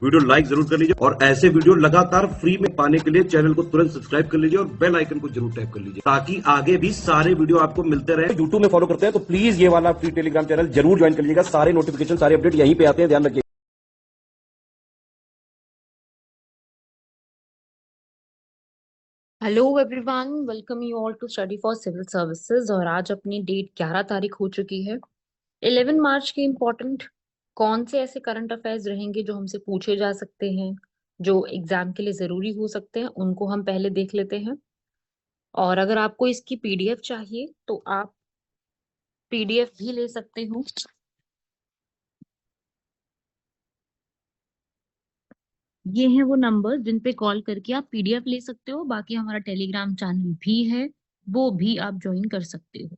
Video like जरूर कर लीजिए और ऐसे वीडियो लगातार फ्री में पाने के लिए चैनल को तुरंत सब्सक्राइब कर लीजिए और बेल आइकन को जरूर टैप कर लीजिए ताकि आगे भी सारे वीडियो आपको मिलते रहे। यूट्यूब में फॉलो करते हैं तो प्लीज ये वाला फ्री टेलीग्राम चैनल जरूर ज्वाइन कर लीजिएगा। सारे नोटिफिकेशन सारे अपडेट यहीं पे आते हैं, ध्यान रखिए। Hello everyone, welcome you all to study for civil services. और आज अपनी डेट 11 तारीख हो चुकी है। 11 मार्च के इम्पोर्टेंट कौन से ऐसे करंट अफेयर्स रहेंगे जो हमसे पूछे जा सकते हैं, जो एग्जाम के लिए जरूरी हो सकते हैं, उनको हम पहले देख लेते हैं। और अगर आपको इसकी पीडीएफ चाहिए तो आप पीडीएफ भी ले सकते हो। ये हैं वो नंबर जिन पे कॉल करके आप पीडीएफ ले सकते हो। बाकी हमारा टेलीग्राम चैनल भी है, वो भी आप ज्वाइन कर सकते हो।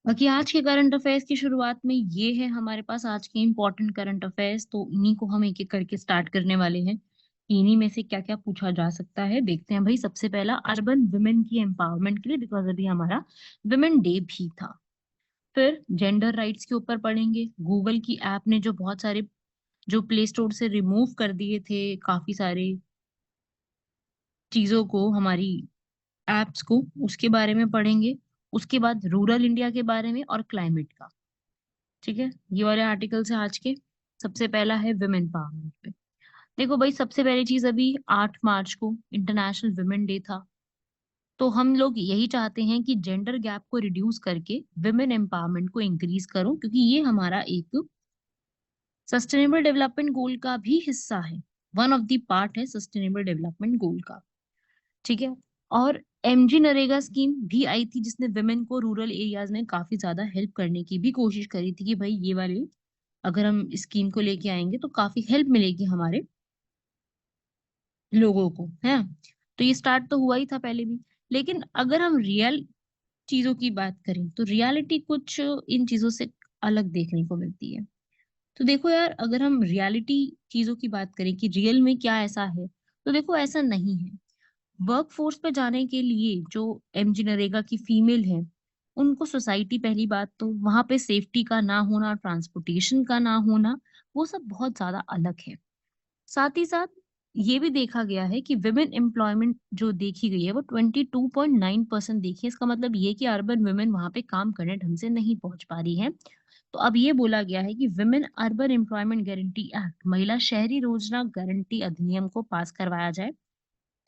बाकी आज के करंट अफेयर्स की शुरुआत में ये है हमारे पास आज के इम्पोर्टेंट करंट अफेयर्स, तो इन्हीं को हम एक एक करके स्टार्ट करने वाले हैं। इन्हीं में से क्या क्या पूछा जा सकता है देखते हैं भाई। सबसे पहला, अर्बन वुमेन की एम्पावरमेंट के लिए, बिकॉज अभी हमारा वुमेन डे भी था। फिर जेंडर राइट्स के ऊपर पढ़ेंगे। गूगल की ऐप ने जो बहुत सारे, जो प्ले स्टोर से रिमूव कर दिए थे काफी सारे चीजों को, हमारी एप्स को, उसके बारे में पढ़ेंगे। उसके बाद रूरल इंडिया के बारे में और क्लाइमेट का। ठीक है, ये वाले आर्टिकल से आज के। सबसे पहला है विमेन एम्पावरमेंट पे। देखो भाई, सबसे पहली चीज, अभी 8 मार्च को इंटरनेशनल विमेन डे था। तो हम लोग यही चाहते हैं कि जेंडर गैप को रिड्यूस करके विमेन एम्पावरमेंट को इंक्रीज करो, क्योंकि ये हमारा एक सस्टेनेबल डेवलपमेंट गोल का भी हिस्सा है। वन ऑफ द पार्ट है सस्टेनेबल डेवलपमेंट गोल का। ठीक है। और एमजी नरेगा स्कीम भी आई थी, जिसने विमेन को रूरल एरियाज में काफी ज्यादा हेल्प करने की भी कोशिश करी थी कि भाई ये वाले, अगर हम स्कीम को लेके आएंगे तो काफी हेल्प मिलेगी हमारे लोगों को, है। तो ये स्टार्ट तो हुआ ही था पहले भी। लेकिन अगर हम रियल चीजों की बात करें तो रियलिटी कुछ इन चीजों से अलग देखने को मिलती है। तो देखो यार, अगर हम रियलिटी चीजों की बात करें कि रियल में क्या ऐसा है, तो देखो ऐसा नहीं है। वर्क फोर्स पे जाने के लिए जो एमजी नरेगा की फीमेल है, उनको सोसाइटी, पहली बात तो वहां पे सेफ्टी का ना होना, ट्रांसपोर्टेशन का ना होना, वो सब बहुत ज्यादा अलग है। साथ ही साथ ये भी देखा गया है कि विमेन एम्प्लॉयमेंट जो देखी गई है वो 22.9% देखी है। इसका मतलब ये कि अर्बन वुमेन वहां पे काम करने ढंग से नहीं पहुंच पा रही है। तो अब ये बोला गया है कि women urban employment guarantee act, महिला शहरी रोजगार गारंटी अधिनियम को पास करवाया जाए,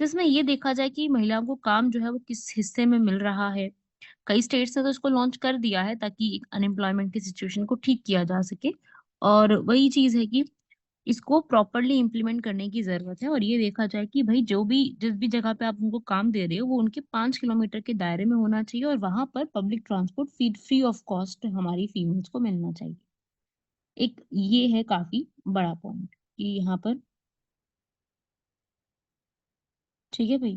जिसमें ये देखा जाए कि महिलाओं को काम जो है वो किस हिस्से में मिल रहा है। कई स्टेट्स ने तो इसको लॉन्च कर दिया है ताकि अनएम्प्लॉयमेंट की सिचुएशन को ठीक किया जा सके। और वही चीज है कि इसको प्रॉपरली इम्प्लीमेंट करने की जरूरत है। और ये देखा जाए कि भाई जो भी, जिस भी जगह पे आप उनको काम दे रहे हो, वो उनके 5 किलोमीटर के दायरे में होना चाहिए, और वहां पर public transport feed free of cost हमारी फीमेल्स को मिलना चाहिए। एक ये है काफी बड़ा पॉइंट कि यहाँ पर। ठीक है भाई,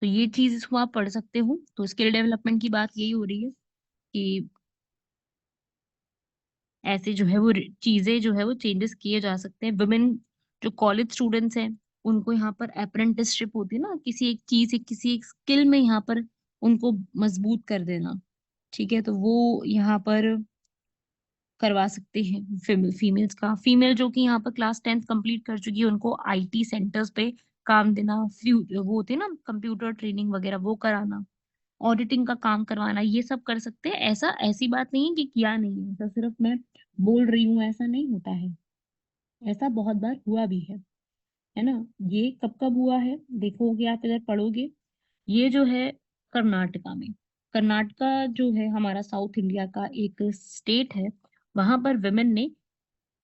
तो ये चीज इसको आप पढ़ सकते हो। तो स्किल डेवलपमेंट की बात यही हो रही है कि ऐसे जो है वो चीजें जो है वो चेंजेस किए जा सकते हैं। वुमेन जो कॉलेज स्टूडेंट्स हैं, उनको यहाँ पर अप्रेंटिसशिप होती है ना, किसी एक चीज, किसी एक स्किल में यहाँ पर उनको मजबूत कर देना। ठीक है, तो वो यहाँ पर करवा सकते हैं फीमेल्स का। फीमेल जो कि यहाँ पर क्लास 10th कंप्लीट कर चुकी है, उनको आईटी सेंटर्स पे काम देना, वो होते हैं ना कंप्यूटर ट्रेनिंग वगैरह, वो कराना, ऑडिटिंग का काम करवाना, ये सब कर सकते हैं। ऐसा, ऐसी बात नहीं है कि किया नहीं है, ऐसा सिर्फ मैं बोल रही हूँ, ऐसा नहीं होता है। ऐसा बहुत बार हुआ भी है ना। ये कब कब हुआ है देखोगे आप, इधर पढ़ोगे। ये जो है कर्नाटका में, कर्नाटका जो है हमारा साउथ इंडिया का एक स्टेट है, वहां पर विमेन ने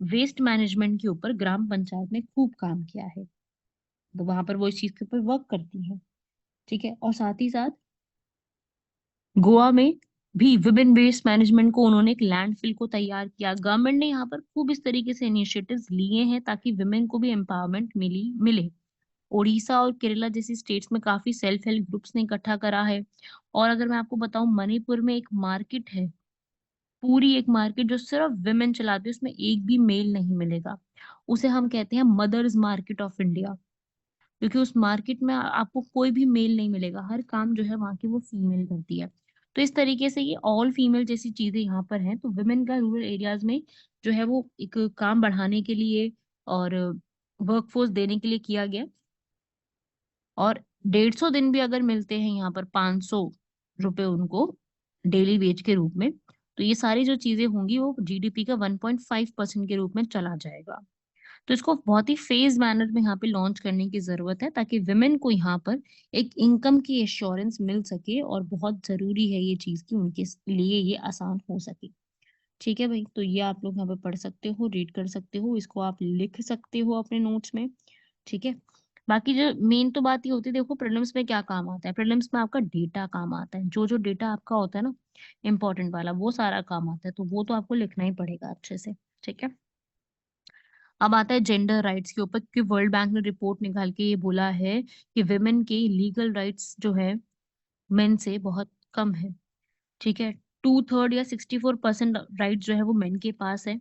वेस्ट मैनेजमेंट के ऊपर ग्राम पंचायत में खूब काम किया है। तो वहां पर वो इस चीज के ऊपर वर्क करती है। ठीक है, और साथ ही साथ गोवा में भी विमेन वेस्ट मैनेजमेंट को उन्होंने एक लैंडफिल को तैयार किया। गवर्नमेंट ने यहाँ पर खूब इस तरीके से इनिशिएटिव्स लिए हैं ताकि विमेन को भी एम्पावरमेंट मिले। ओडिशा और केरला जैसी स्टेट्स में काफी सेल्फ हेल्प ग्रुप्स ने इकट्ठा करा है। और अगर मैं आपको बताऊं, मणिपुर में एक मार्केट है, पूरी एक मार्केट जो सिर्फ विमेन चलाती है, उसमें एक भी मेल नहीं मिलेगा। उसे हम कहते हैं मदर्स मार्केट ऑफ इंडिया। क्योंकि उस मार्केट में आपको कोई भी मेल नहीं मिलेगा, हर काम जो है वहाँ की वो फीमेल करती है। तो इस तरीके से ये ऑल फीमेल जैसी चीजें यहाँ पर हैं। तो वुमेन का रूरल एरियाज में जो है वो एक काम बढ़ाने के लिए और वर्कफोर्स देने के लिए किया गया। और 150 दिन भी अगर मिलते हैं यहाँ पर 500 रुपए उनको डेली वेज के रूप में, तो ये सारी जो चीजें होंगी वो जीडीपी का 1.5% के रूप में चला जाएगा। तो इसको बहुत ही फेज मैनर में यहाँ पे लॉन्च करने की जरूरत है, ताकि विमेन को यहाँ पर एक इनकम की एश्योरेंस मिल सके। और बहुत जरूरी है ये चीज कि उनके लिए ये आसान हो सके। ठीक है भाई, तो ये आप लोग यहाँ पे पढ़ सकते हो, रीड कर सकते हो, इसको आप लिख सकते हो अपने नोट्स में। ठीक है। बाकी जो मेन तो बात ये होती है, देखो प्रीलिम्स में क्या काम आता है, प्रीलिम्स में आपका डेटा काम आता है। जो जो डेटा आपका होता है ना इम्पोर्टेंट वाला, वो सारा काम आता है, तो वो तो आपको लिखना ही पड़ेगा अच्छे से। ठीक है। अब आता है जेंडर राइट्स के ऊपर, कि वर्ल्ड बैंक ने रिपोर्ट निकाल के ये बोला है कि विमेन के लीगल राइट्स जो है मेन से बहुत कम है। ठीक है। 2/3 या 64% राइट जो है वो मेन के पास है।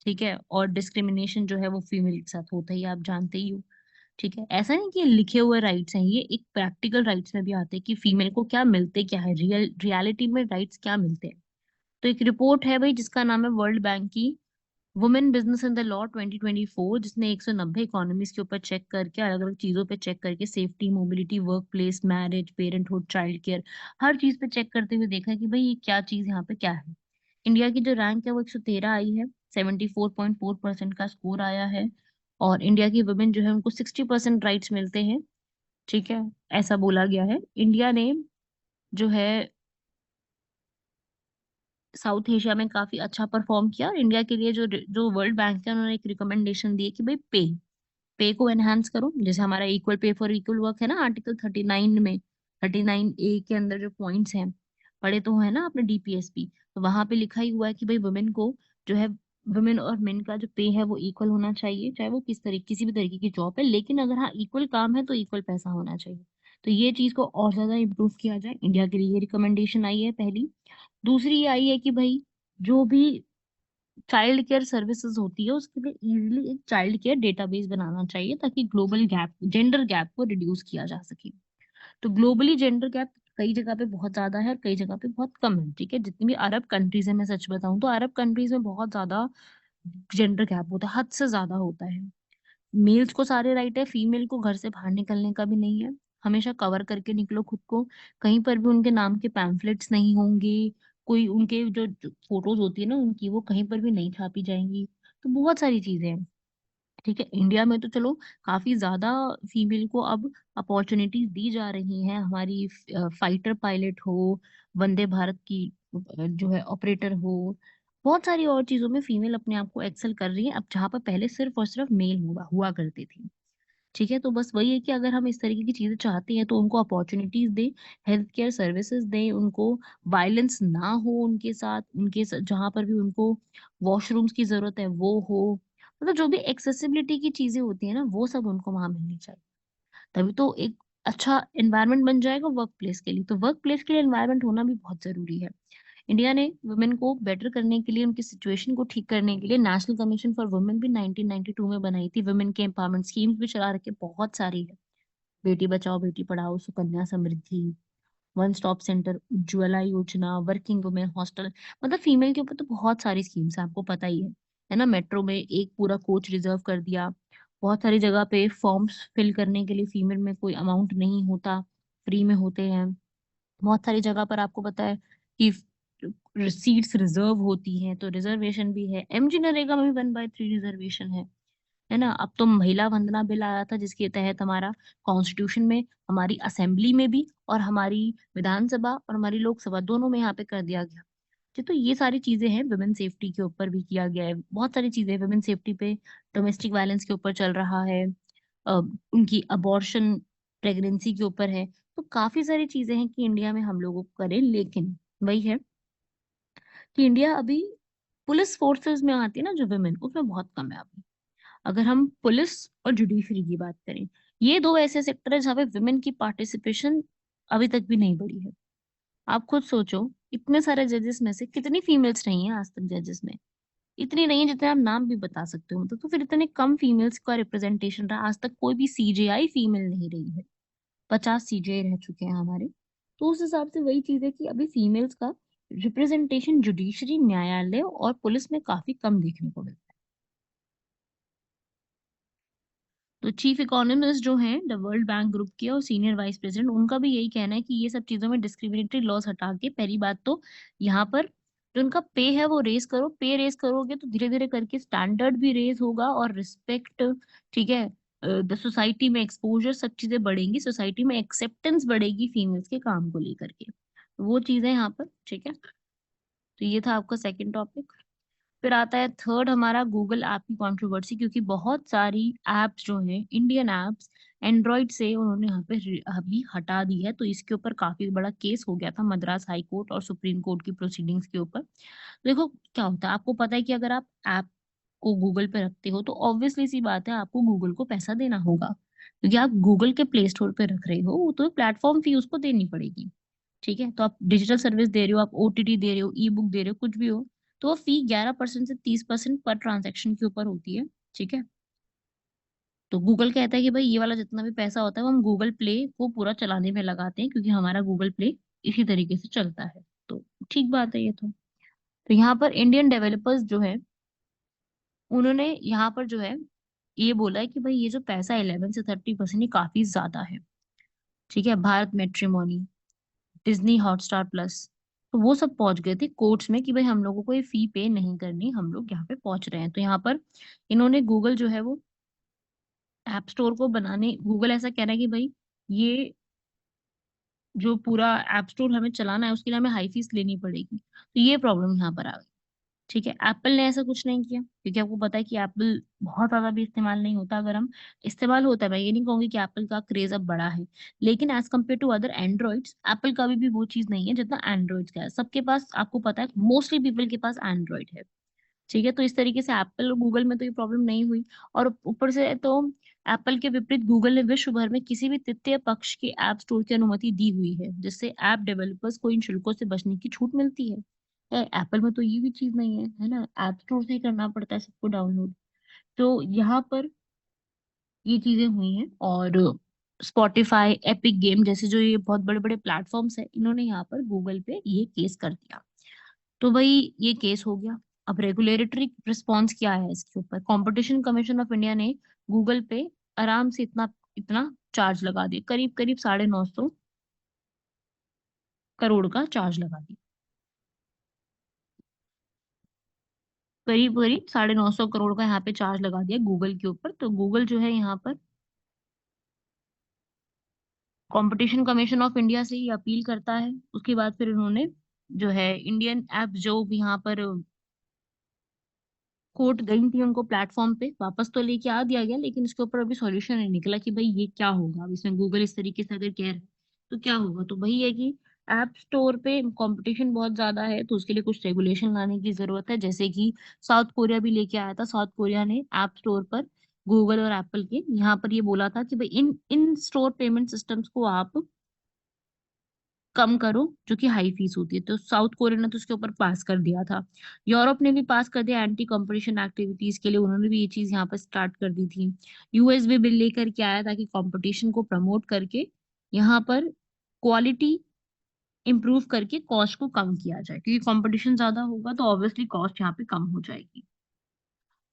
ठीक है। और डिस्क्रिमिनेशन जो है वो फीमेल के साथ होता ही है, आप जानते ही हो। ठीक है। ऐसा नहीं कि ये लिखे हुए राइट्स हैं, ये एक प्रैक्टिकल राइट्स में भी आते हैं कि फीमेल को क्या मिलते क्या है, रियलिटी में राइट्स क्या मिलते हैं। तो एक रिपोर्ट है भाई जिसका नाम है वर्ल्ड बैंक की women business in the law 2024, जिसने 190 इकोनॉमीज के ऊपर चेक करके, अलग अलग चीजों पे चेक करके, safety, mobility, work place, marriage, parenthood, child care, हर चीज पे चेक करते हुए देखा कि भाई ये क्या चीज यहाँ पे क्या है। इंडिया की जो रैंक है वो 113 आई है, 74.4% का स्कोर आया है। और इंडिया की वुमेन जो है उनको 60% राइट्स मिलते हैं। ठीक है। ऐसा बोला गया है। इंडिया ने जो है साउथ एशिया में काफी अच्छा परफॉर्म किया। और इंडिया के लिए जो जो वर्ल्ड बैंक है उन्होंने एक रिकमेंडेशन दी है कि भाई पे को एनहांस करो। जैसे हमारा equal pay for equal work है ना, आर्टिकल 39 में, 39A के अंदर जो पॉइंट्स हैं, पढ़े तो है ना आपने डीपीएसपी, तो वहां पे लिखा ही हुआ है कि भाई वुमेन को जो है, वुमेन और मेन का जो पे है वो इक्वल होना चाहिए, चाहे वो किसी भी तरीके की जॉब है, लेकिन अगर हाँ इक्वल काम है तो इक्वल पैसा होना चाहिए। तो ये चीज को और ज्यादा इम्प्रूव किया जाए, इंडिया के लिए ये रिकमेंडेशन आई है पहली। दूसरी ये आई है कि भाई जो भी चाइल्ड केयर सर्विसेज होती है उसके लिए इजीली एक चाइल्ड केयर डेटाबेस बनाना चाहिए, ताकि ग्लोबल गैप, जेंडर गैप को रिड्यूस किया जा सके। तो ग्लोबली जेंडर गैप कई जगह पे बहुत ज्यादा है और कई जगह पे बहुत कम है। ठीक है। जितनी भी अरब कंट्रीज है, मैं सच बताऊं तो अरब कंट्रीज में बहुत ज्यादा जेंडर गैप होता है, हद से ज्यादा होता है। मेल्स को सारे राइट है, फीमेल को घर से बाहर निकलने का भी नहीं है। हमेशा कवर करके निकलो खुद को, कहीं पर भी उनके नाम के पैम्फलेट्स नहीं होंगे, कोई उनके जो फोटोज होती है ना उनकी, वो कहीं पर भी नहीं छापी जाएंगी। तो बहुत सारी चीजें हैं। ठीक है। इंडिया में तो चलो काफी ज्यादा फीमेल को अब अपॉर्चुनिटीज दी जा रही हैं। हमारी फाइटर पायलट हो, वंदे भारत की जो है ऑपरेटर हो, बहुत सारी और चीजों में फीमेल अपने आप को एक्सेल कर रही है अब, जहाँ पर पहले सिर्फ और सिर्फ मेल हुआ हुआ करते थे। ठीक है। तो बस वही है कि अगर हम इस तरीके की चीजें चाहते हैं तो उनको अपॉर्चुनिटीज दें, हेल्थ केयर सर्विसेज दें उनको, वायलेंस ना हो उनके साथ, जहाँ पर भी उनको वॉशरूम्स की जरूरत है वो हो, मतलब जो भी एक्सेसिबिलिटी की चीजें होती है ना वो सब उनको वहां मिलनी चाहिए। तभी तो एक अच्छा एनवायरनमेंट बन जाएगा वर्क प्लेस के लिए। तो वर्क प्लेस के लिए एनवायरनमेंट होना भी बहुत जरूरी है। इंडिया ने वुमेन को बेटर करने के लिए, उनकी सिचुएशन को ठीक करने के लिए नेशनल कमीशन फॉर वुमेन भी 1992 में बनाई थी। वुमेन के एम्पावरमेंट स्कीम्स भी चला रखे बहुत सारी है, Beti Bachao Beti Padhao, Sukanya Samriddhi, one stop centre, Ujjwala योजना, वर्किंग वुमेन हॉस्टल, मतलब फीमेल के ऊपर तो बहुत सारी स्कीम्स है, आपको पता ही है ना। मेट्रो में एक पूरा कोच रिजर्व कर दिया। बहुत सारी जगह पे फॉर्म्स फिल करने के लिए फीमेल में कोई अमाउंट नहीं होता, फ्री में होते हैं। बहुत सारी जगह पर आपको पता है कि सीट्स रिजर्व होती हैं, तो रिजर्वेशन भी है। एमजी नरेगा में भी 1/3 रिजर्वेशन है ना। अब तो महिला वंदना बिल आया था जिसके तहत हमारा कॉन्स्टिट्यूशन में, हमारी असेंबली में भी, और हमारी विधानसभा और हमारी लोकसभा दोनों में यहाँ पे कर दिया गया। तो ये सारी चीजें हैं, वुमेन सेफ्टी के ऊपर भी किया गया है बहुत सारी चीजें, वुमेन सेफ्टी पे, डोमेस्टिक वायलेंस के ऊपर चल रहा है, उनकी अबॉर्शन, प्रेगनेंसी के ऊपर है। तो काफी सारी चीजें हैं कि इंडिया में हम लोगों को करें, लेकिन वही है कि इंडिया अभी पुलिस फोर्सेस में आती है ना जो वुमेन, उसमें बहुत कम है अभी। अगर हम पुलिस और जुडिशरी की बात करें, ये दो ऐसे सेक्टर है जहाँ पे वुमेन की पार्टिसिपेशन अभी तक भी नहीं बढ़ी है। आप खुद सोचो, इतने सारे जजेस में से कितनी फीमेल्स रही हैं आज तक जजेस में? इतनी नहीं है जितने आप नाम भी बता सकते हो, मतलब तो फिर इतने कम फीमेल्स का रिप्रेजेंटेशन रहा, आज तक कोई भी सीजेआई फीमेल नहीं रही है। 50 सीजेआई रह चुके हैं हमारे। तो उस हिसाब से वही चीज है कि अभी फीमेल्स का रिप्रेजेंटेशन जुडिशरी, न्यायालय और पुलिस में काफी कम देखने को मिलता है। तो चीफ इकोनॉमिस्ट जो हैं द वर्ल्ड बैंक ग्रुप के और सीनियर वाइस प्रेसिडेंट, उनका भी यही कहना है कि ये सब चीजों में डिस्क्रिमिनेटरी लॉस हटा के, पहली बात तो यहाँ पर जो उनका पे है वो रेस करो। पे रेस करोगे तो धीरे धीरे करके स्टैंडर्ड भी रेस होगा और रिस्पेक्ट, ठीक है, द सोसाइटी में एक्सपोजर, सब चीजें बढ़ेंगी, सोसाइटी में एक्सेप्टेंस बढ़ेगी फीमेल्स के काम को लेकर के। तो वो चीजें यहाँ पर, ठीक है। तो ये था आपका सेकंड टॉपिक। फिर आता है थर्ड हमारा गूगल ऐप की कंट्रोवर्सी, क्योंकि बहुत सारी एप्स जो हैं, इंडियन एप्स, एंड्रॉइड से उन्होंने यहाँ पे अभी हटा दी है। तो इसके ऊपर काफी बड़ा केस हो गया था मद्रास हाई कोर्ट और सुप्रीम कोर्ट की प्रोसीडिंग्स के ऊपर। देखो क्या होता है, आपको पता है कि अगर आप ऐप को गूगल पे रखते हो तो ऑब्वियसली सी बात है आपको गूगल को पैसा देना होगा, क्योंकि आप गूगल के प्ले स्टोर पे रख रहे हो, वो तो प्लेटफॉर्म फी उसको देनी पड़ेगी। ठीक है, तो आप डिजिटल सर्विस दे रहे हो, आप ओटीटी दे रहे हो, ई बुक दे रहे हो, कुछ भी हो, तो वो फी 11% से 30% पर ट्रांजैक्शन के ऊपर होती है। ठीक है, तो गूगल कहता है कि भाई ये वाला जितना भी पैसा होता है वो हम गूगल प्ले को पूरा चलाने में लगाते हैं, क्योंकि हमारा गूगल प्ले इसी तरीके से चलता है। तो ठीक बात है ये तो यहाँ पर इंडियन डेवलपर्स जो है, उन्होंने यहाँ पर जो है ये बोला है कि भाई ये जो पैसा 11 से 30% ये काफी ज्यादा है। ठीक है, Bharat matrimony, Disney Hotstar plus, तो वो सब पहुंच गए थे कोर्ट्स में कि भाई हम लोगों को ये फी पे नहीं करनी, हम लोग यहाँ पे पहुंच रहे हैं। तो यहाँ पर इन्होंने गूगल जो है वो ऐप स्टोर को बनाने, गूगल ऐसा कह रहा है कि भाई ये जो पूरा ऐप स्टोर हमें चलाना है उसके लिए हमें हाई फीस लेनी पड़ेगी। तो ये प्रॉब्लम यहाँ पर आ गई। ठीक है, एप्पल ने ऐसा कुछ नहीं किया, क्योंकि आपको पता है कि एप्पल बहुत ज्यादा भी इस्तेमाल नहीं होता। अगर हम इस्तेमाल होता है, मैं ये नहीं कहूंगी कि एप्पल का क्रेज अब बढ़ा है, लेकिन as compare to other androids Apple का भी वो चीज नहीं है जितना एंड्रॉइड्स का है। सबके पास, आपको पता है, मोस्टली पीपल के पास एंड्रॉइड है। ठीक है, तो इस तरीके से एप्पल और गूगल में तो ये प्रॉब्लम नहीं हुई। और ऊपर से तो एप्पल के विपरीत गूगल ने विश्व भर में किसी भी तृतीय पक्ष के ऐप स्टोर की अनुमति दी हुई है, जिससे ऐप डेवलपर्स को इन शुल्कों से बचने की छूट मिलती है। एप्पल में तो ये भी चीज नहीं है ना, ऐप स्टोर से ही करना पड़ता है सबको डाउनलोड। तो यहाँ पर ये चीजें हुई हैं। और स्पॉटिफाई, एपिक गेम जैसे जो ये बहुत बड़े बड़े प्लेटफॉर्म्स है, इन्होंने यहाँ पर गूगल पे ये केस कर दिया। तो भाई ये केस हो गया। अब रेगुलेटरी रिस्पॉन्स क्या है इसके ऊपर, कंपटीशन कमीशन ऑफ इंडिया ने गूगल पे आराम से इतना इतना चार्ज लगा दिया, करीब करीब 950 करोड़ का चार्ज लगा दिया। करीब करीब 950 करोड़ का यहाँ पे चार्ज लगा दिया गूगल के ऊपर। तो गूगल जो है यहाँ पर कंपटीशन कमीशन ऑफ इंडिया से ही अपील करता है। उसके बाद फिर उन्होंने जो है इंडियन ऐप जो भी यहाँ पर कोर्ट गई थी उनको प्लेटफॉर्म पे वापस तो लेके आ दिया गया, लेकिन इसके ऊपर अभी सॉल्यूशन नहीं निकला कि भाई ये क्या होगा। अब इसमें गूगल इस तरीके से अगर कह रहा है तो क्या होगा। तो वही है कि ऐप स्टोर पे कंपटीशन बहुत ज्यादा है, तो उसके लिए कुछ रेगुलेशन लाने की जरूरत है, जैसे कि साउथ कोरिया भी लेके आया था। साउथ कोरिया ने ऐप स्टोर पर गूगल और एप्पल के यहाँ पर ये बोला था कि भाई इन इन स्टोर पेमेंट सिस्टम्स को आप कम करो, जो कि हाई फीस होती है। तो साउथ कोरिया ने तो उसके ऊपर पास कर दिया था। यूरोप ने भी पास कर दिया एंटी कंपटीशन एक्टिविटीज के लिए, उन्होंने भी ये चीज यहाँ पर स्टार्ट कर दी थी। यूएस भी बिल लेकर के आया ताकि कंपटीशन को प्रमोट करके यहाँ पर क्वालिटी इंप्रूव करके कॉस्ट को कम किया जाए, क्योंकि कंपटीशन ज्यादा होगा तो ऑब्वियसली कॉस्ट यहाँ पे कम हो जाएगी।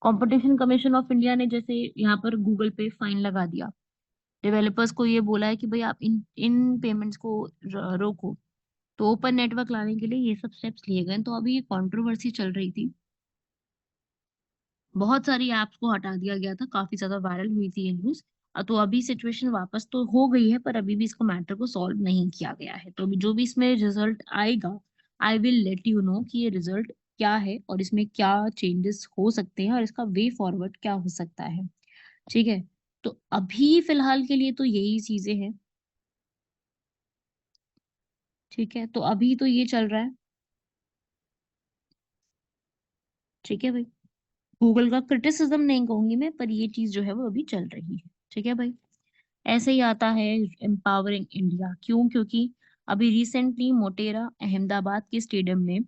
कंपटीशन कमीशन ऑफ इंडिया ने जैसे यहाँ पर गूगल पे फाइन लगा दिया, डेवलपर्स को ये बोला है कि भाई आप इन इन पेमेंट्स को रोको। तो ओपन नेटवर्क लाने के लिए ये सब स्टेप्स लिए गए। तो अभी ये कंट्रोवर्सी चल रही थी, बहुत सारी ऐप्स को हटा दिया गया था, काफी ज्यादा वायरल हुई थी ये न्यूज। तो अभी सिचुएशन वापस तो हो गई है, पर अभी भी इसको मैटर को सॉल्व नहीं किया गया है। तो अभी जो भी इसमें रिजल्ट आएगा, I will let you know कि ये रिजल्ट क्या है और इसमें क्या चेंजेस हो सकते हैं और इसका वे फॉरवर्ड क्या हो सकता है। ठीक है, तो अभी फिलहाल के लिए तो यही चीजें हैं। ठीक है, तो अभी तो ये चल रहा है। ठीक है भाई, गूगल का क्रिटिसिज्म नहीं कहूंगी मैं, पर ये चीज जो है वो अभी चल रही है। ठीक है भाई, ऐसे ही आता है एम्पावरिंग इंडिया। क्यों? क्योंकि अभी रिसेंटली मोटेरा अहमदाबाद के स्टेडियम में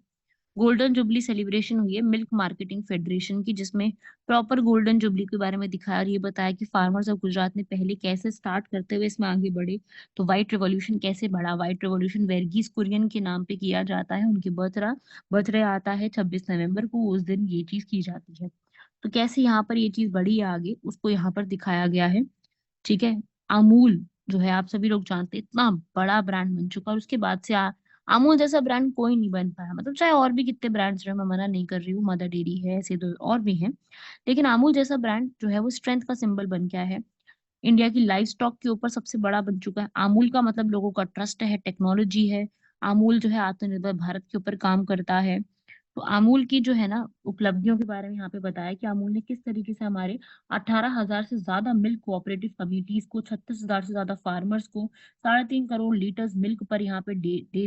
गोल्डन जुबली सेलिब्रेशन हुई है मिल्क मार्केटिंग फेडरेशन की, जिसमें प्रॉपर गोल्डन जुबली के बारे में दिखाया और ये बताया कि फार्मर्स ऑफ गुजरात ने पहले कैसे स्टार्ट करते हुए इसमें आगे बढ़े। तो व्हाइट रेवोल्यूशन कैसे बढ़ा, व्हाइट रेवोल्यूशन वर्गीस कुरियन के नाम पे किया जाता है, उनके बर्थडे आता है 26 नवंबर को, उस दिन ये चीज की जाती है। तो कैसे यहाँ पर ये चीज बढ़ी है आगे, उसको यहाँ पर दिखाया गया है। ठीक है। अमूल जो है आप सभी लोग जानते हैं इतना बड़ा ब्रांड बन चुका, और उसके बाद से अमूल जैसा ब्रांड कोई नहीं बन पाया। मतलब चाहे और भी कितने ब्रांड्स रहे, मैं मना नहीं कर रही हूँ, मदर डेयरी है, ऐसे तो और भी हैं, लेकिन अमूल जैसा ब्रांड जो है वो स्ट्रेंथ का सिंबल बन गया है। इंडिया की लाइफ स्टॉक के ऊपर सबसे बड़ा बन चुका है। अमूल का मतलब लोगों का ट्रस्ट है, टेक्नोलॉजी है। अमूल जो है आत्मनिर्भर भारत के ऊपर काम करता है। तो अमूल की जो है ना उपलब्धियों के बारे में यहाँ पे बताया कि अमूल ने किस तरीके से हमारे 18,000 से ज्यादा मिल्क कोऑपरेटिव कम्युनिटीज को, 36,000 से ज्यादा फार्मर्स को 3.5 करोड़ लीटर्स मिल्क पर यहाँ पे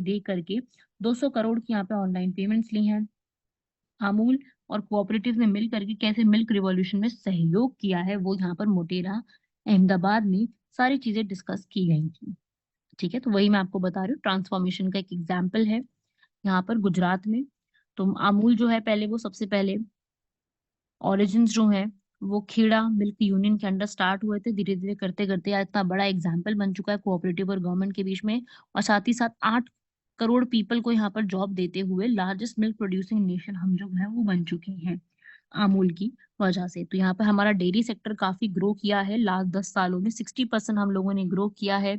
दे करके 200 करोड़ की यहाँ पे ऑनलाइन पेमेंट्स ली हैं। अमूल और कोऑपरेटिव ने मिल करके कैसे मिल्क रिवॉल्यूशन में सहयोग किया है, वो यहाँ पर मोटेरा अहमदाबाद में सारी चीजें डिस्कस की गई थी। ठीक है, तो वही मैं आपको बता रही हूँ, ट्रांसफॉर्मेशन का एक एग्जाम्पल है यहाँ पर गुजरात में। तो अमूल जो है पहले वो सबसे पहले ओरिजिन्स जो है वो खेड़ा मिल्क यूनियन के अंडर स्टार्ट हुए थे, धीरे धीरे करते करते आज इतना बड़ा एग्जाम्पल बन चुका है कोऑपरेटिव और गवर्नमेंट के बीच में। और साथ ही साथ 8 करोड़ पीपल को यहाँ पर जॉब देते हुए लार्जेस्ट मिल्क प्रोड्यूसिंग नेशन हम जो है वो बन चुके हैं अमूल की वजह से। तो यहाँ पर हमारा डेयरी सेक्टर काफी ग्रो किया है लास्ट 10 सालों में, 60% हम लोगों ने ग्रो किया है।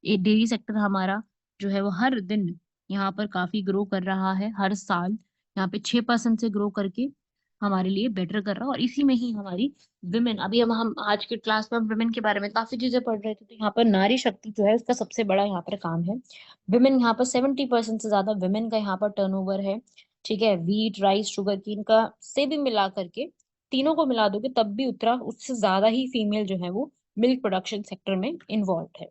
ये डेयरी सेक्टर हमारा जो है वो हर दिन यहाँ पर काफी ग्रो कर रहा है, हर साल यहाँ पे 6% से ग्रो करके हमारे लिए बेटर कर रहा है। और इसी में ही हमारी विमेन, अभी हम आज की क्लास में विमेन के बारे में काफी चीजें पढ़ रहे थे, तो यहाँ पर नारी शक्ति जो है उसका सबसे बड़ा यहाँ पर काम है। विमेन यहाँ पर 70% से ज्यादा विमेन का यहाँ पर टर्नओवर है। ठीक है, वीट राइस शुगर की इनका से भी मिला करके, तीनों को मिला दोगे तब भी उतना, उससे ज्यादा ही फीमेल जो है वो मिल्क प्रोडक्शन सेक्टर में इन्वॉल्व है।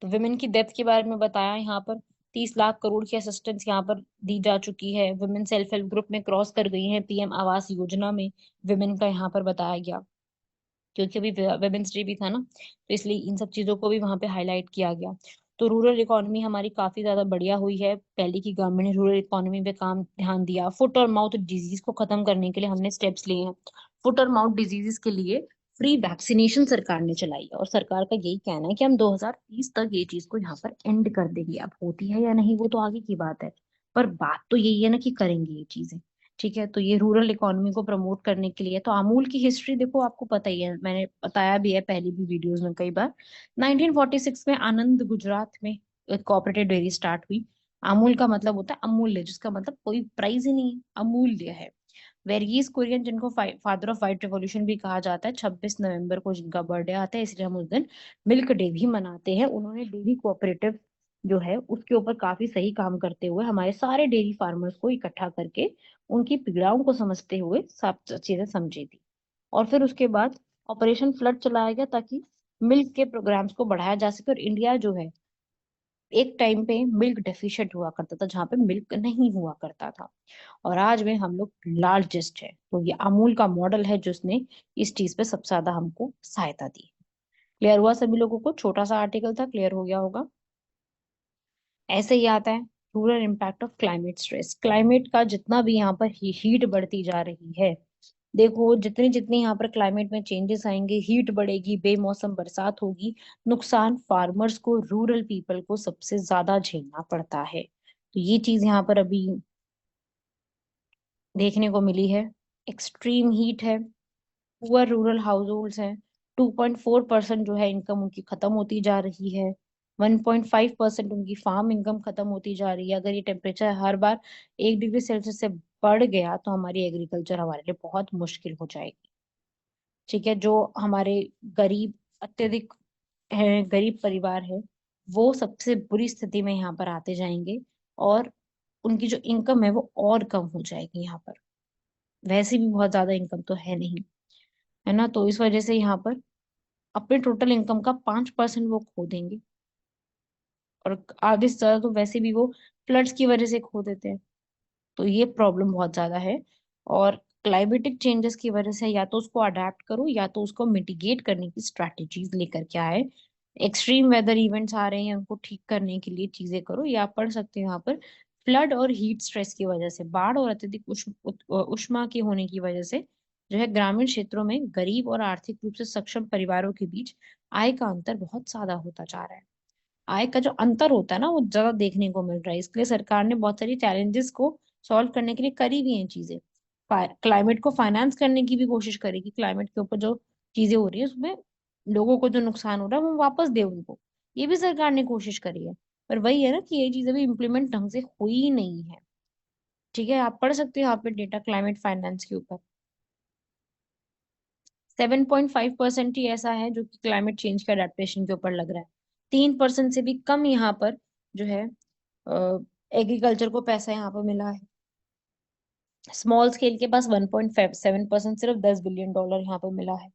तो विमेन की डेप्थ के बारे में बताया यहाँ पर, 30 लाख करोड़ की असिस्टेंस यहाँ पर दी जा चुकी है। विमेन सेल्फ हेल्प ग्रुप में क्रॉस कर गई हैं पीएम आवास योजना में, विमेन का यहाँ पर बताया गया, क्योंकि अभी वेमेंस डे भी था ना, तो इसलिए इन सब चीजों को भी वहां पे हाईलाइट किया गया। तो रूरल इकोनॉमी हमारी काफी ज्यादा बढ़िया हुई है, पहले की गवर्नमेंट ने रूरल इकोनॉमी पे काम ध्यान दिया। फुट और माउथ डिजीज को खत्म करने के लिए हमने स्टेप्स लिए हैं। फुट और माउथ डिजीजेस के लिए फ्री वैक्सीनेशन सरकार ने चलाई है, और सरकार का यही कहना है कि हम 2030 तक ये चीज को यहाँ पर एंड कर देंगे। अब होती है या नहीं वो तो आगे की बात है, पर बात तो यही है ना कि करेंगे ये चीजें। ठीक है, तो ये रूरल इकोनॉमी को प्रमोट करने के लिए। तो अमूल की हिस्ट्री देखो, आपको पता ही है, मैंने बताया भी है पहले भी वीडियोस में कई बार। 1946 में आनंद गुजरात में एक कोऑपरेटिव डेयरी स्टार्ट हुई। अमूल का मतलब होता है अमूल्य, जिसका मतलब कोई प्राइस ही नहीं है, अमूल्य है। वर्गीस कुरियन, जिनको फादर ऑफ व्हाइट रिवॉल्यूशन भी कहा जाता है, 26 नवंबर को जिनका बर्थडे आता है, इसलिए हम उस दिन मिल्क डे भी मनाते हैं। उन्होंने डेयरी कोऑपरेटिव जो है उसके ऊपर काफी सही काम करते हुए हमारे सारे डेयरी फार्मर्स को इकट्ठा करके उनकी पीड़ाओं को समझते हुए सब चीजें समझी थी। और फिर उसके बाद ऑपरेशन फ्लड चलाया गया, ताकि मिल्क के प्रोग्राम्स को बढ़ाया जा सके। और इंडिया जो है एक टाइम पे मिल्क डेफिशिएंट हुआ करता था, जहाँ पे मिल्क नहीं हुआ करता था, और आज में हम लोग लार्जेस्ट है। तो ये अमूल का मॉडल है जिसने इस चीज पे सबसे ज्यादा हमको सहायता दी। क्लियर हुआ सभी लोगों को? छोटा सा आर्टिकल था, क्लियर हो गया होगा। ऐसे ही आता है rural impact of climate stress. Climate का जितना भी यहाँ पर हीट बढ़ती जा रही है, देखो जितनी जितनी यहाँ पर क्लाइमेट में चेंजेस आएंगे, हीट बढ़ेगी, बेमौसम बरसात होगी, नुकसान फार्मर्स को, रूरल पीपल को सबसे ज्यादा झेलना पड़ता है। तो ये चीज यहाँ पर अभी देखने को मिली है। एक्सट्रीम हीट है, पुअर रूरल हाउस हैं, 2.4% जो है इनकम उनकी खत्म होती जा रही है। 1.5% उनकी फार्म इनकम खत्म होती जा रही है। अगर ये टेम्परेचर हर बार 1 डिग्री सेल्सियस से बढ़ गया तो हमारी एग्रीकल्चर हमारे लिए बहुत मुश्किल हो जाएगी। ठीक है, जो हमारे गरीब, अत्यधिक है, गरीब परिवार है, वो सबसे बुरी स्थिति में यहाँ पर आते जाएंगे, और उनकी जो इनकम है वो और कम हो जाएगी यहाँ पर। वैसे भी बहुत ज्यादा इनकम तो है नहीं, है ना, तो इस वजह से यहाँ पर अपने टोटल इनकम का 5% वो खो देंगे, और आधे से ज्यादा तो वैसे भी वो फ्लड्स की वजह से खो देते हैं। तो ये प्रॉब्लम बहुत ज्यादा है। और क्लाइमेटिक चेंजेस की वजह से या तो उसको अडेप्ट करो, या तो उसको मिटिगेट करने की स्ट्रैटेजीज लेकर के आए। एक्सट्रीम वेदर इवेंट्स आ रहे हैं, उनको ठीक करने के लिए चीजें करो, या आप पढ़ सकते हो यहाँ पर फ्लड और हीट स्ट्रेस की वजह से, बाढ़ और अत्यधिक उष्मा के होने की वजह से जो है ग्रामीण क्षेत्रों में गरीब और आर्थिक रूप से सक्षम परिवारों के बीच आय का अंतर बहुत ज्यादा होता जा रहा है। आय का जो अंतर होता है ना वो ज्यादा देखने को मिल रहा है। इसके लिए सरकार ने बहुत सारी चैलेंजेस को सॉल्व करने के लिए करी भी हैं चीजें। क्लाइमेट को फाइनेंस करने की भी कोशिश करेगी, क्लाइमेट के ऊपर जो चीजें हो रही है उसमें लोगों को जो नुकसान हो रहा है वो वापस दे उनको, ये भी सरकार ने कोशिश करी है। पर वही है ना कि ये चीज अभी इम्प्लीमेंट ढंग से हुई नहीं है। ठीक है, आप पढ़ सकते हो यहाँ पे डेटा क्लाइमेट फाइनेंस के ऊपर। 7.5% ही ऐसा है जो कि क्लाइमेट चेंज के अडेप्टेशन के ऊपर लग रहा है। 3% से भी कम यहाँ पर जो है एग्रीकल्चर को पैसा यहाँ पर मिला है। स्मॉल स्केल के पास 1.7%, सिर्फ $10 बिलियन यहाँ पर मिला है।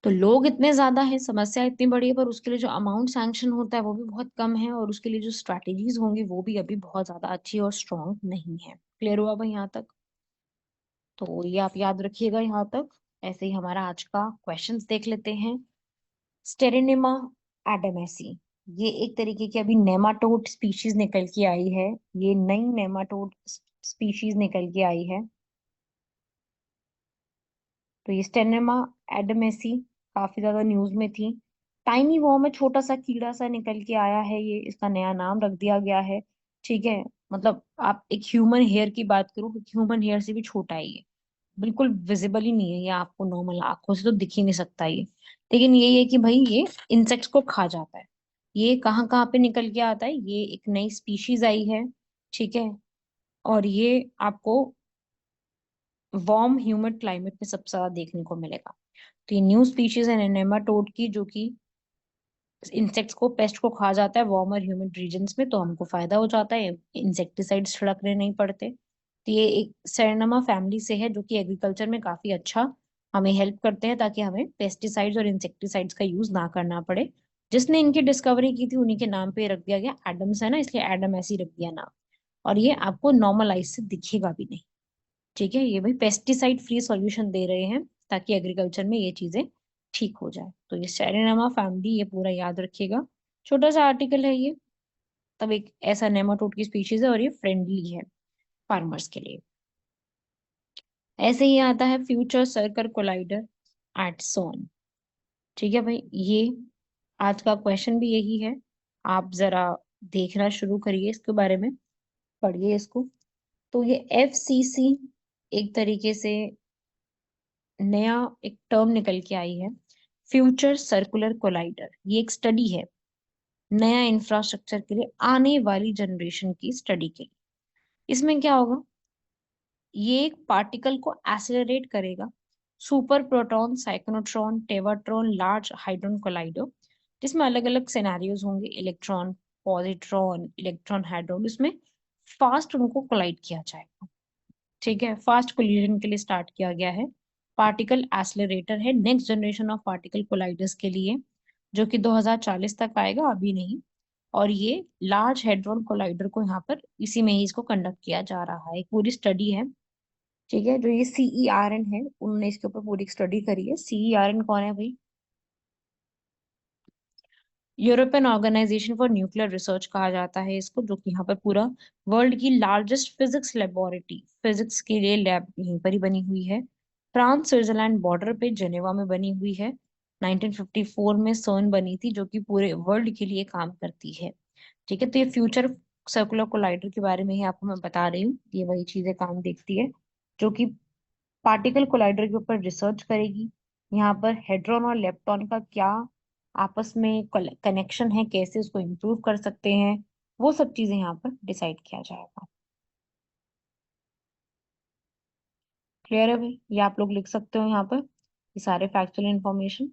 तो लोग इतने ज्यादा हैं, समस्या इतनी बड़ी है, पर उसके लिए जो अमाउंट सैंक्शन होता है वो भी बहुत कम है, और उसके लिए जो स्ट्रैटेजीज होंगी वो भी अभी बहुत ज्यादा अच्छी और स्ट्रांग नहीं है। क्लियर हुआ भाई यहाँ तक? तो ये आप याद रखिएगा यहाँ तक। ऐसे ही हमारा आज का क्वेश्चंस देख लेते हैं। स्टेरेनिमा एडेमेसी, ये एक तरीके की अभी नेमाटोड स्पीशीज निकल के आई है। ये नई नेमाटोड स्पीशीज निकल के आई है। तो ये स्टेरेनिमा एडेमेसी काफी ज्यादा न्यूज में थी। टाइनी वॉर्म में छोटा सा कीड़ा सा निकल के आया है, ये इसका नया नाम रख दिया गया है। ठीक है, मतलब आप एक ह्यूमन हेयर की बात करो, ह्यूमन हेयर से भी छोटा है ये, बिल्कुल विजिबल ही नहीं है ये, आपको नॉर्मल आंखों से तो दिख ही नहीं सकता ये। लेकिन यही है कि भाई ये इंसेक्ट्स को खा जाता है। ये कहाँ कहाँ पे निकल के आता है, ये एक नई स्पीशीज आई है। ठीक है, और ये आपको वार्म ह्यूमिड क्लाइमेट में सबसे ज्यादा देखने को मिलेगा। तो ये न्यू स्पीशीज है नेमाटोड की, जो कि इंसेक्ट्स को, पेस्ट को खा जाता है वार्मर ह्यूमिड रीजन्स में, तो हमको फायदा हो जाता है, इंसेक्टिसाइड्स छिड़कने नहीं पड़ते। तो ये एक सेरेनामा फैमिली से है, जो कि एग्रीकल्चर में काफी अच्छा हमें हेल्प करते हैं, ताकि हमें पेस्टिसाइड्स और इंसेक्टिसाइड्स का यूज ना करना पड़े। जिसने इनकी डिस्कवरी की थी उन्हीं के नाम पे रख दिया गया, एडम्स है ना, इसलिए एडम ऐसे ही रख दिया नाम। और ये आपको नॉर्मल आइज से दिखेगा भी नहीं। ठीक है, ये भाई पेस्टिसाइड फ्री सॉल्यूशन दे रहे हैं ताकि एग्रीकल्चर में ये चीजें ठीक हो जाए। तो ये सेरेनामा फैमिली, ये पूरा याद रखिएगा। छोटा सा आर्टिकल है ये, तब एक ऐसा नेमाटोड की स्पीशीज है और ये फ्रेंडली है फार्मर्स के लिए। ऐसे ही आता है फ्यूचर सर्कल कोलाइडर एट सोन। ठीक है भाई, ये आज का क्वेश्चन भी यही है। आप जरा देखना शुरू करिए इसके बारे में, पढ़िए इसको। तो ये FCC एक तरीके से नया एक टर्म निकल के आई है, फ्यूचर सर्कुलर कोलाइडर। ये एक स्टडी है नया इंफ्रास्ट्रक्चर के लिए, आने वाली जनरेशन की स्टडी के लिए। इसमें क्या होगा, ये एक पार्टिकल को एसिलरेट करेगा, super proton, cyclotron, Tevatron, large hadron collider, जिसमें अलग अलग सिनेरियोज होंगे, इलेक्ट्रॉन, पॉजिट्रॉन, इलेक्ट्रॉन हाइड्रोन, इसमें फास्ट उनको कोलाइड किया जाएगा। ठीक है, फास्ट कोलिजन के लिए स्टार्ट किया गया है। पार्टिकल एसिलरेटर है, नेक्स्ट जनरेशन ऑफ पार्टिकल कोलाइडर्स के लिए, जो कि 2040 तक आएगा, अभी नहीं। और ये लार्ज हेड्रॉन कोलाइडर को यहाँ पर इसी में ही इसको कंडक्ट किया जा रहा है, एक पूरी स्टडी है। ठीक है, जो ये CERN है उन्होंने इसके ऊपर पूरी स्टडी करी है। CERN कौन है भाई? European Organisation for Nuclear Research कहा जाता है इसको, जो कि यहाँ पर पूरा वर्ल्ड की लार्जेस्ट फिजिक्स लेबोरेटरी, फिजिक्स के लिए लैब यहीं पर ही बनी हुई है। फ्रांस स्विट्जरलैंड बॉर्डर पे जेनेवा में बनी हुई है। 1954 में सर्न बनी थी, जो कि पूरे वर्ल्ड के लिए काम करती है। ठीक है, तो ये फ्यूचर सर्कुलर कोलाइडर के बारे में ही आपको मैं बता रही हूँ। ये वही चीजें काम देखती है जो कि पार्टिकल कोलाइडर के ऊपर रिसर्च करेगी। यहाँ पर हेड्रॉन और लेप्टॉन का क्या आपस में कनेक्शन है, कैसे उसको इम्प्रूव कर सकते हैं, वो सब चीजें यहाँ पर डिसाइड किया जाएगा। क्लियर है भाई? ये आप लोग लिख सकते हो यहाँ पर, ये सारे फैक्चुअल इंफॉर्मेशन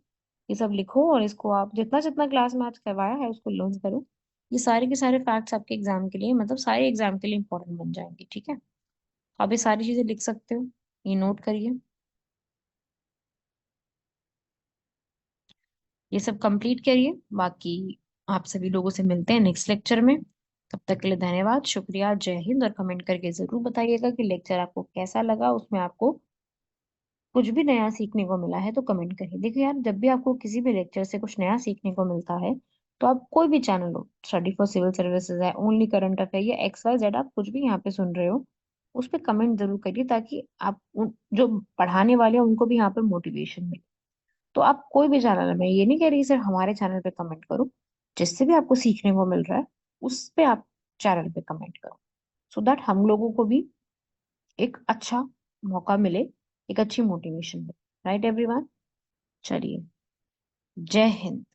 ये सब लिखो, और इसको आप जितना जितना क्लास में आज करवाया है उसको लर्न करो। ये सारे के सारे फैक्ट्स आपके एग्जाम के लिए, मतलब सारे एग्जाम के लिए इंपॉर्टेंट बन जाएंगे। ठीक है, तो आप ये सारी चीजें लिख सकते हो, ये नोट करिए। ये सब कंप्लीट करिए, बाकी आप सभी लोगों से मिलते हैं नेक्स्ट लेक्चर में। तब तक के लिए धन्यवाद, शुक्रिया, जय हिंद। और कमेंट करके जरूर बताइएगा कि लेक्चर आपको कैसा लगा, उसमें आपको कुछ भी नया सीखने को मिला है तो कमेंट करिए। देखिए यार, जब भी आपको किसी भी लेक्चर से कुछ नया सीखने को मिलता है तो आप कोई भी चैनल हो, स्टडी फॉर सिविल सर्विसेज है, ओनली करंट अफेयर या XYZ, आप कुछ भी यहाँ पे सुन रहे हो, उस पे कमेंट जरूर करिए, ताकि आप जो पढ़ाने वाले हैं उनको भी यहाँ पे मोटिवेशन मिले। तो आप कोई भी चैनल है, मैं ये नहीं कह रही सिर्फ हमारे चैनल पे कमेंट करो, जिससे भी आपको सीखने को मिल रहा है उस पे आप चैनल पे कमेंट करो, सो दैट हम लोगों को भी एक अच्छा मौका मिले, एक अच्छी मोटिवेशन मिले। Right everyone? चलिए, जय हिंद।